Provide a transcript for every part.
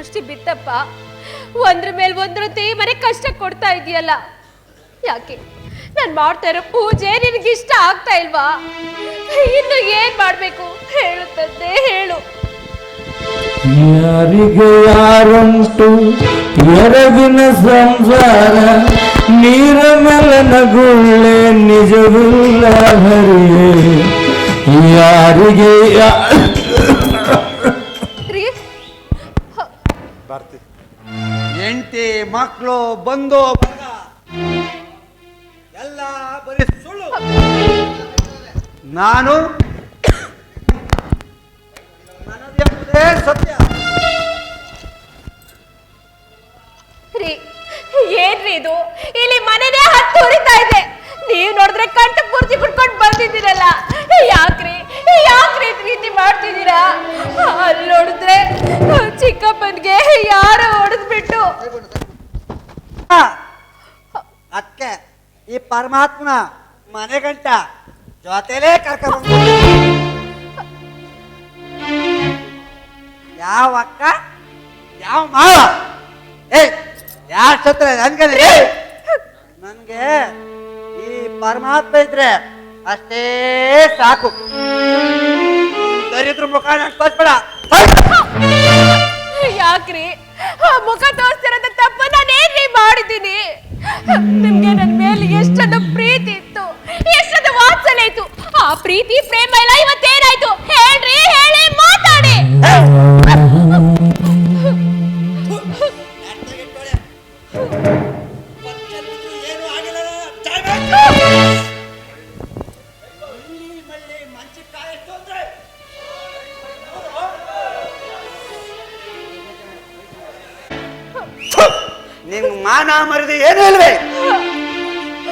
ದೃಷ್ಟಿ ಬಿತ್ತಪ್ಪ. ಒಂದ್ರ ಮೇಲೆ ಒಂದ್ರತಿ ಮನೆ ಕಷ್ಟ ಕೊಡ್ತಾ ಇದೆಯಲ್ಲ. ಯಾಕೆ ನಾನು ಮಾಡ್ತಾ ಇರೋ ಪೂಜೆ ನಿನಗೆ ಇಷ್ಟ ಆಗ್ತಾ ಇಲ್ವಾ? ಇನ್ನು ಏನ್ ಮಾಡ್ಬೇಕು ಹೇಳು ತಂದೆ, ಹೇಳು. ಯಾರಿಗೆ ಯಾರುಂಟು ಎರಗಿನ ಸಂಸಾರ, ನೀರ ಮೇಲೆ ನಗುಳ್ಳೆ ನಿಜವಿಲ್ಲ ಹರಿಯೇ. ಯಾರಿಗೆ ಬರ್ತಿ ಹೆಂಡತಿ ಮಕ್ಕಳು ಬಂದು ಎಲ್ಲ ಬರೀ ಸುಳ್ಳು. ನಾನು ನನ್ನದೇ ಸತ್ಯ. ಏನ್ರಿ ಇದು? ಇಲ್ಲಿ ಮನೆನೇ ಹತ್ತು ಉರಿತಾ ಇದೆ. ನೀವ್ ನೋಡಿದ್ರೆ ಕಂಠ ಪೂರ್ತಿ ಕುಟ್ಕೊಂಡು ಬಂದಿದ್ದೀರಲ್ಲ. ಯಾಕ್ರಿ ಯಾಕ್ರಿ ರೀತಿ ಮಾಡ್ತಿದ್ದೀರಾ? ಅಲ್ಲಿ ನೋಡಿದ್ರೆ ಚಿಕ್ಕಪ್ಪನ್ಗೆ ಯಾರೋ ಹೊಡೆದ್ಬಿಟ್ಟು ಅದಕ್ಕೆ ಈ ಪರಮಾತ್ಮನ ಮನೆ ಗಂಟ ಜೊತೆಲೇ ಕರ್ಕೊಂಡು ಯಾವ ಅಕ್ಕ ಯಾವ ಮಾವ ಯಾರು ಸತ್ರ ನನ್ಗೆ ನನ್ಗೆ ಈ ಪರಮಾತ್ಮ ಇದ್ರೆ ಅಷ್ಟೇ ಸಾಕು. ದರಿದ್ರ ಮುಖ ತೋರಿಸ್ಬೇಡ. ಯಾಕ್ರಿ ಮುಖ ತೋರಿಸ್ತಿರೋದ ತಪ್ಪು ನಾನೇನ್ರಿ ಮಾಡಿದ್ದೀನಿ? ನಿಮ್ಗೆ ನನ್ನ ಮೇಲೆ ಎಷ್ಟೊಂದು ಪ್ರೀತಿ ಇತ್ತು, ಎಷ್ಟೊಂದು ವಾತ್ಸಲ್ಯ ಇತ್ತು. ಆ ಪ್ರೀತಿ ಪ್ರೇಮ ಎಲ್ಲ ಇವತ್ತೇನಾಯ್ತು ಹೇಳ್ರಿ, ಹೇಳಿ, ಮಾತಾಡಿ. ನಿಂಗ್ ಮಾನ ಮರಿದು ಏನೂ ಇಲ್ವೇ?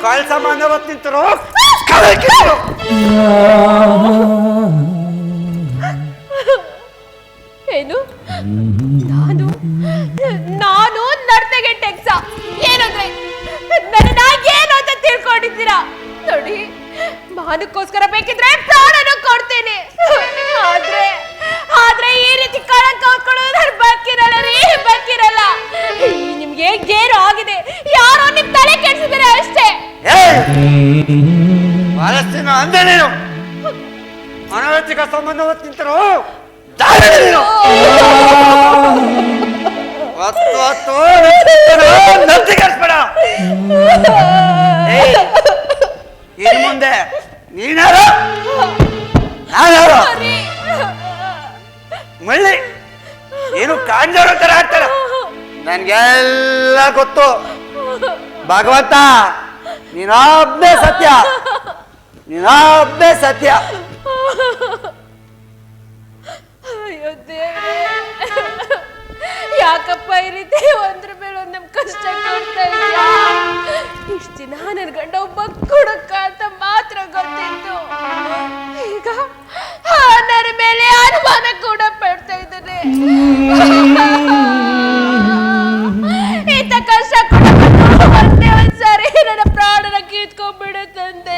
ಕಳ್ಸ ಮಾನವ ತಿಂತರು ಏನು? ನಾನು ನರ್ತಗೆ ಟೆಕ್ಸ ಏನಂದ್ರೆ ನನ್ನ ಏನು ಅಂತ ತಿಳ್ಕೊಂಡಿದ್ದೀರಾ? ನೋಡಿ, ಮಾನಕ್ಕೋಸ್ಕರ ಬೇಕಿದ್ರೆ ಪ್ರಾಣನೂ ಕೊಡ್ತೀನಿ. ಆದ್ರೆ ಈ ರೀತಿ ಕಳಂಕ ಹೊತ್ಕೊಳ್ಳೋದು ನಾನು ಬದುಕಿರಲ್ಲ ರೀ, ಬದುಕಿರಲ್ಲ. ನಿಮ್ಗೆ ಏನು ಆಗಿದೆ? ಯಾರೋ ನಿಮ್ ತಲೆ ಕೆಡಿಸಿದಾರೆ ಅಷ್ಟೇ. ಮನಸ್ಸಿನ ಅಂದೆ ನೀನು ಅನವೈತಿಕ ಸಂಬಂಧವ ತಿಂತರು ನಂಬಿಕೆಬೇಡ. ಇನ್ನು ಮುಂದೆ ನೀನಾರು ನಾನಾರು ಮಳ್ಳಿ ಏನು ಕಾಂಜಾರ ತರ ಆಡ್ತಾರ. ನನ್ಗೆಲ್ಲ ಗೊತ್ತು. ಭಗವಂತ ನೀನೊಬ್ಬನೇ ಸತ್ಯ, ನೀನೊಬ್ಬನೇ ಸತ್ಯ. ಅಯ್ಯೋ ದೇವ್ರೇ, ಯಾಕಪ್ಪ ಈ ರೀತಿ ಒಂದ್ರ ಮೇಲೆ ಒಂದ್ ನಮ್ ಕಷ್ಟ ಕೊಡ್ತಾ ಇದ್ಯಾ? ಇಷ್ಟ ದಿನ ನನ್ ಗಂಡ ಒಬ್ಬ ಕುಡುಕ ಅಂತ ಮಾತ್ರ ಗೊತ್ತಿತ್ತು. ಈಗ ನನ್ನ ಮೇಲೆ ಅನುಮಾನ ಕೂಡ ಪಡ್ತಾ ಇದ್ದಾನೆ. ಇಂಥ ಕಷ್ಟ ಕೂಡ ಒಂದೇ ಒಂದ್ಸಾರಿ ನನ್ನ ಪ್ರಾಣನ ಕಿತ್ಕೊಂಡ್ಬಿಡುತ್ತಂತೆ.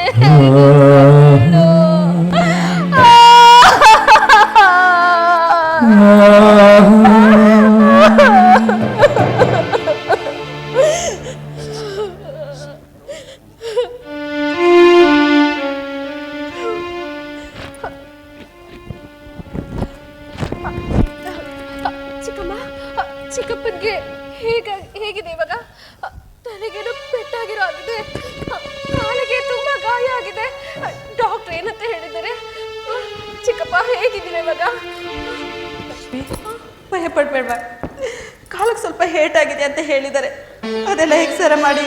ಚಿಕ್ಕಪ್ಪನ್ಗೆ ಹೇಗಿದೆ ಇವಾಗ? ತಲೆಗೇನು ಪೆಟ್ಟಾಗಿರೋ ಆಗಿದೆ, ಕಾಲಿಗೆ ತುಂಬಾ ಗಾಯ ಆಗಿದೆ. ಡಾಕ್ಟರ್ ಏನಂತ ಹೇಳಿದ್ದಾರೆ? ಚಿಕ್ಕಪ್ಪ ಹೇಗಿದ್ದೀರಾ ಇವಾಗ? ಭಯ ಪಡ್ಬೇಡ್ವಾ, ಕಾಲಕ್ಕೆ ಸ್ವಲ್ಪ ಹೇಟ್ ಆಗಿದೆ ಅಂತ ಹೇಳಿದ್ದಾರೆ. ಅದೆಲ್ಲ ಎಕ್ಸರೆ ಮಾಡಿ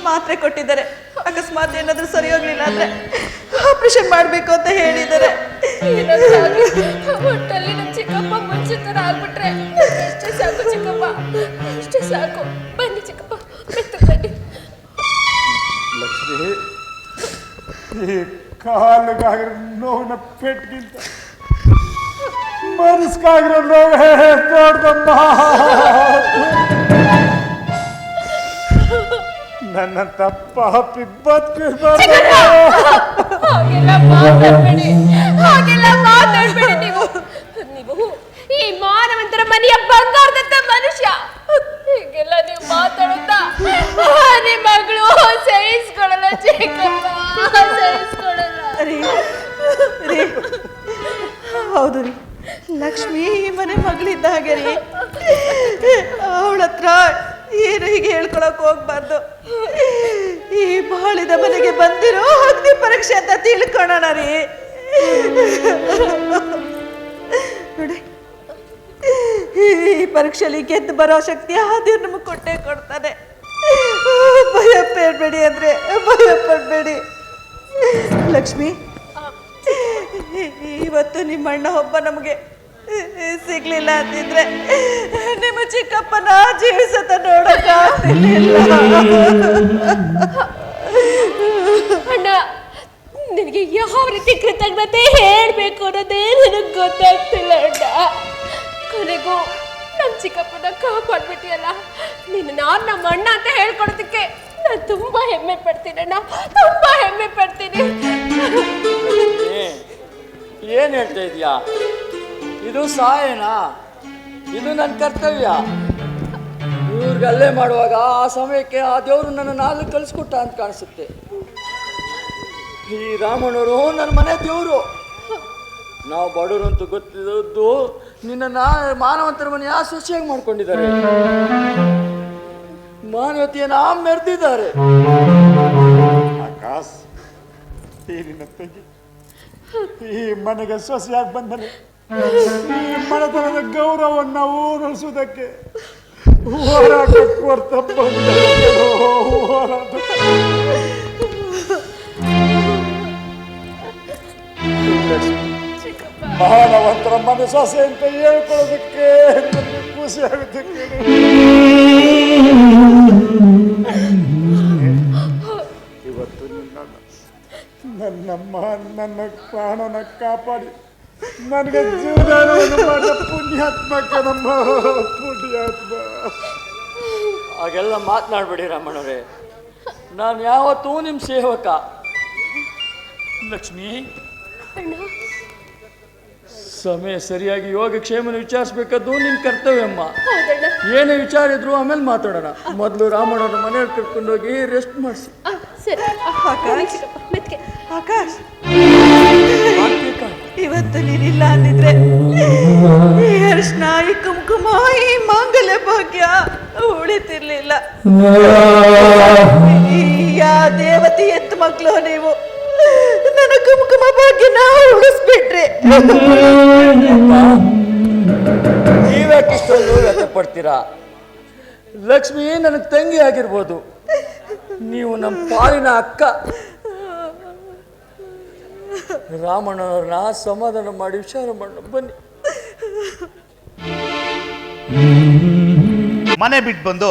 ಮಾತ್ರೆ ಕೊಟ್ಟಿದ್ದಾರೆ. ಅಕಸ್ಮಾತ್ ಏನಾದರೂ ಸರಿ ಹೋಗ್ಲಿಲ್ಲ ಅಂದ್ರೆ ಆಪರೇಷನ್ ಮಾಡಬೇಕು ಅಂತ ಹೇಳಿದ್ದಾರೆ. ಒಟ್ಟಲ್ಲಿ ನಮ್ಮ ಚಿಕ್ಕಪ್ಪ ಮುಂಚೆ ಥರ ಆಗ್ಬಿಟ್ರೆ ಅಷ್ಟೇ ಸಾಕು ಚಿಕ್ಕಪ್ಪ, ಅಷ್ಟೇ ಸಾಕು. ಬನ್ನಿ ಚಿಕ್ಕಪ್ಪ, ಬನ್ನಿ. ಲಕ್ಷ್ಮಿ, ಈ ಕಾಲಿಗಾಗಿರೋ ನೋವಿನ ಪೆಟ್ಟಿಗಿಂತ ಮನಸ್ಸಿಗಾಗಿರೋ ನೋವೇ ದೊಡ್ಡದಮ್ಮ. ನನ್ನಂತ ಪಾಪಿ ಹಾಗೆಲ್ಲ ಮಾತಾಡ್ಬೇಡಿ, ಹಾಗೆಲ್ಲ ಮಾತಾಡ್ಬೇಡಿ. ನೀವು ಈ ಮಾನವಂತರ ಮನೆಯ ಬಂಗಾರದಂತ ಮನೆ ಅವಳ ಹತ್ರ ಏನು ಹೀಗೆ ಹೇಳ್ಕೊಳಕ್ ಹೋಗ್ಬಾರ್ದು. ಈ ಬಾಳಿದ ಮನೆಗೆ ಬಂದಿರೋ ಅಗ್ನಿ ಪರೀಕ್ಷೆ ಅಂತ ತಿಳ್ಕೊಳ್ಳೋಣ ರೀ. ನೋಡಿ, ಈ ಪರೀಕ್ಷೆಯಲ್ಲಿ ಗೆದ್ದು ಬರೋ ಶಕ್ತಿ ಆ ದೇವ್ರು ನಮಗೆ ಕೊಟ್ಟೇ ಕೊಡ್ತಾನೆ. ಭಯ ಪಡ್ಬೇಡಿ ಅಂದ್ರೆ ಭಯ ಪಡ್ಬೇಡಿ. ಲಕ್ಷ್ಮಿ, ಇವತ್ತು ನಿಮ್ಮ ಅಣ್ಣ ಒಬ್ಬ ನಮಗೆ ಸಿಗ್ಲಿಲ್ಲ ಅಂತಿದ್ರೆ ನಿಮ್ಮ ಚಿಕ್ಕಪ್ಪನ ಜೀವಿಸತ ನೋಡಕ ಅಣ್ಣ, ನಿನಗೆ ಯಾವ ರೀತಿ ಕೃತಜ್ಞತೆ ಹೇಳ್ಬೇಕು ಅನ್ನೋದೇ ನನಗೆ ಗೊತ್ತಾಗ್ತಿಲ್ಲ ಅಣ್ಣ. ಕೊನೆಗೂ ನಮ್ಮ ಚಿಕ್ಕಪ್ಪನ ಕಾಪಾಡ್ಬಿಟ್ಟಿಯಲ್ಲ, ನಿನ್ನ ನಾನು ನಮ್ಮ ಅಣ್ಣ ಅಂತ ಹೇಳ್ಕೊಡೋದಕ್ಕೆ ನಾನು ತುಂಬಾ ಹೆಮ್ಮೆ ಪಡ್ತೀನಿ ಅಣ್ಣ, ತುಂಬಾ ಹೆಮ್ಮೆ ಪಡ್ತೀನಿ. ಏನು ಹೇಳ್ತಾ ಇದೀಯಾ? ಇದು ಸಹಾಯನಾ? ಇದು ನನ್ನ ಕರ್ತವ್ಯ. ಇವ್ರಿಗೆ ಅಲ್ಲೇ ಮಾಡುವಾಗ ಆ ಸಮಯಕ್ಕೆ ಆ ದೇವರು ನನ್ನ ನಾಲ್ಕು ಕಳಿಸ್ಕೊಟ್ಟ ಅಂತ ಕಾಣಿಸುತ್ತೆ. ಈ ರಾಮಣ್ಣವರು ನನ್ನ ಮನೆ ದೇವರು. ನಾವು ಬಡವರು ಅಂತ ಗೊತ್ತಿದ್ದು ನಿನ್ನ ಮಾನವಂತರ ಮನೆ ಯಾವ ಸೊಸೆಯಾಗಿ ಮಾಡ್ಕೊಂಡಿದ್ದಾರೆ. ಮಾನವತೆಯನ್ನು ಮೆರೆದಿದ್ದಾರೆ. ಆಕಾಶ್, ಈ ನಿನ್ನ ತಂಗಿ ಈ ಮನೆಗೆ ಸೊಸೆಯಾಗಿ ಬಂದಲೆ ಈ ಮನೆತನದ ಗೌರವವನ್ನು ಉಳಿಸುವುದಕ್ಕೆ ಹೋರಾಟಕ್ಕೆ ಹೊರತ ಹೋರಾಟ. ಮಾನವಂತರ ಮನೆ ಸೊಸೆ ಅಂತ ಹೇಳ್ಕೊಳ್ಳೋದಕ್ಕೆ ನನಗೆ ಖುಷಿ ಆಗುತ್ತೆ. ಇವತ್ತು ನನ್ನ ಪ್ರಾಣನ ಕಾಪಾಡಿ ನನಗೆ ಜೀವನವನ್ನು ಮಾಡಿದ ಪುಣ್ಯಾತ್ಮಕ ನಮ್ಮ ಪುಣ್ಯಾತ್ಮ. ಹಾಗೆಲ್ಲ ಮಾತನಾಡ್ಬೇಡಿ ರಾಮಣ್ಣವ್ರೆ. ನಾನು ಯಾವತ್ತೂ ನಿಮ್ಮ ಸೇವಕ. ಲಕ್ಷ್ಮಿ, ಸಮಯ ಸರಿಯಾಗಿ ಯೋಗಕ್ಷೇಮನ ವಿಚಾರಿಸ್ಬೇಕಾದ್ದು ನಿನ್ನ ಕರ್ತವ್ಯಮ್ಮ. ಏನೇ ವಿಚಾರ ಇದ್ರು ಆಮೇಲೆ ಮಾತಾಡೋಣ. ಮೊದಲು ರಾಮಣ್ಣವ್ರ ಮನೆಯಲ್ಲಿ ಕರ್ಕೊಂಡೋಗಿ ರೆಸ್ಟ್ ಮಾಡಿಸಿ. ಆಕಾಶ್, ಇವತ್ತು ನೀನಿಲ್ಲ ಅಂದಿದ್ರೆ ಈ ಅರ್ಶನ, ಈ ಕುಂಕುಮ, ಈ ಮಾಂಗಲ್ಯ ಭಾಗ್ಯ ಉಳಿತಿರ್ಲಿಲ್ಲ. ಯಾ ದೇವತೆ ಎತ್ತ ಮಕ್ಕಳು ನೀವು, ನನ್ನ ಕುಂಕುಮ ಭಾಗ್ಯನ ಉಳಿಸ್ಬಿಟ್ರೆ. ನೀವ್ಯಾಕಿಷ್ಟೊಂದು ವ್ಯಥಪಡ್ತೀರಾ? ಲಕ್ಷ್ಮಿ ನನಗೆ ತಂಗಿ ಆಗಿರ್ಬೋದು, ನೀವು ನಮ್ಮ ಪಾಲಿನ ಅಕ್ಕ. ರಾಮಣ್ಣವ್ರನ್ನ ಸಮಾಧಾನ ಮಾಡಿ ವಿಚಾರ ಮಾಡೋಣ ಬನ್ನಿ. ಮನೆ ಬಿಟ್ಟು ಬಂದು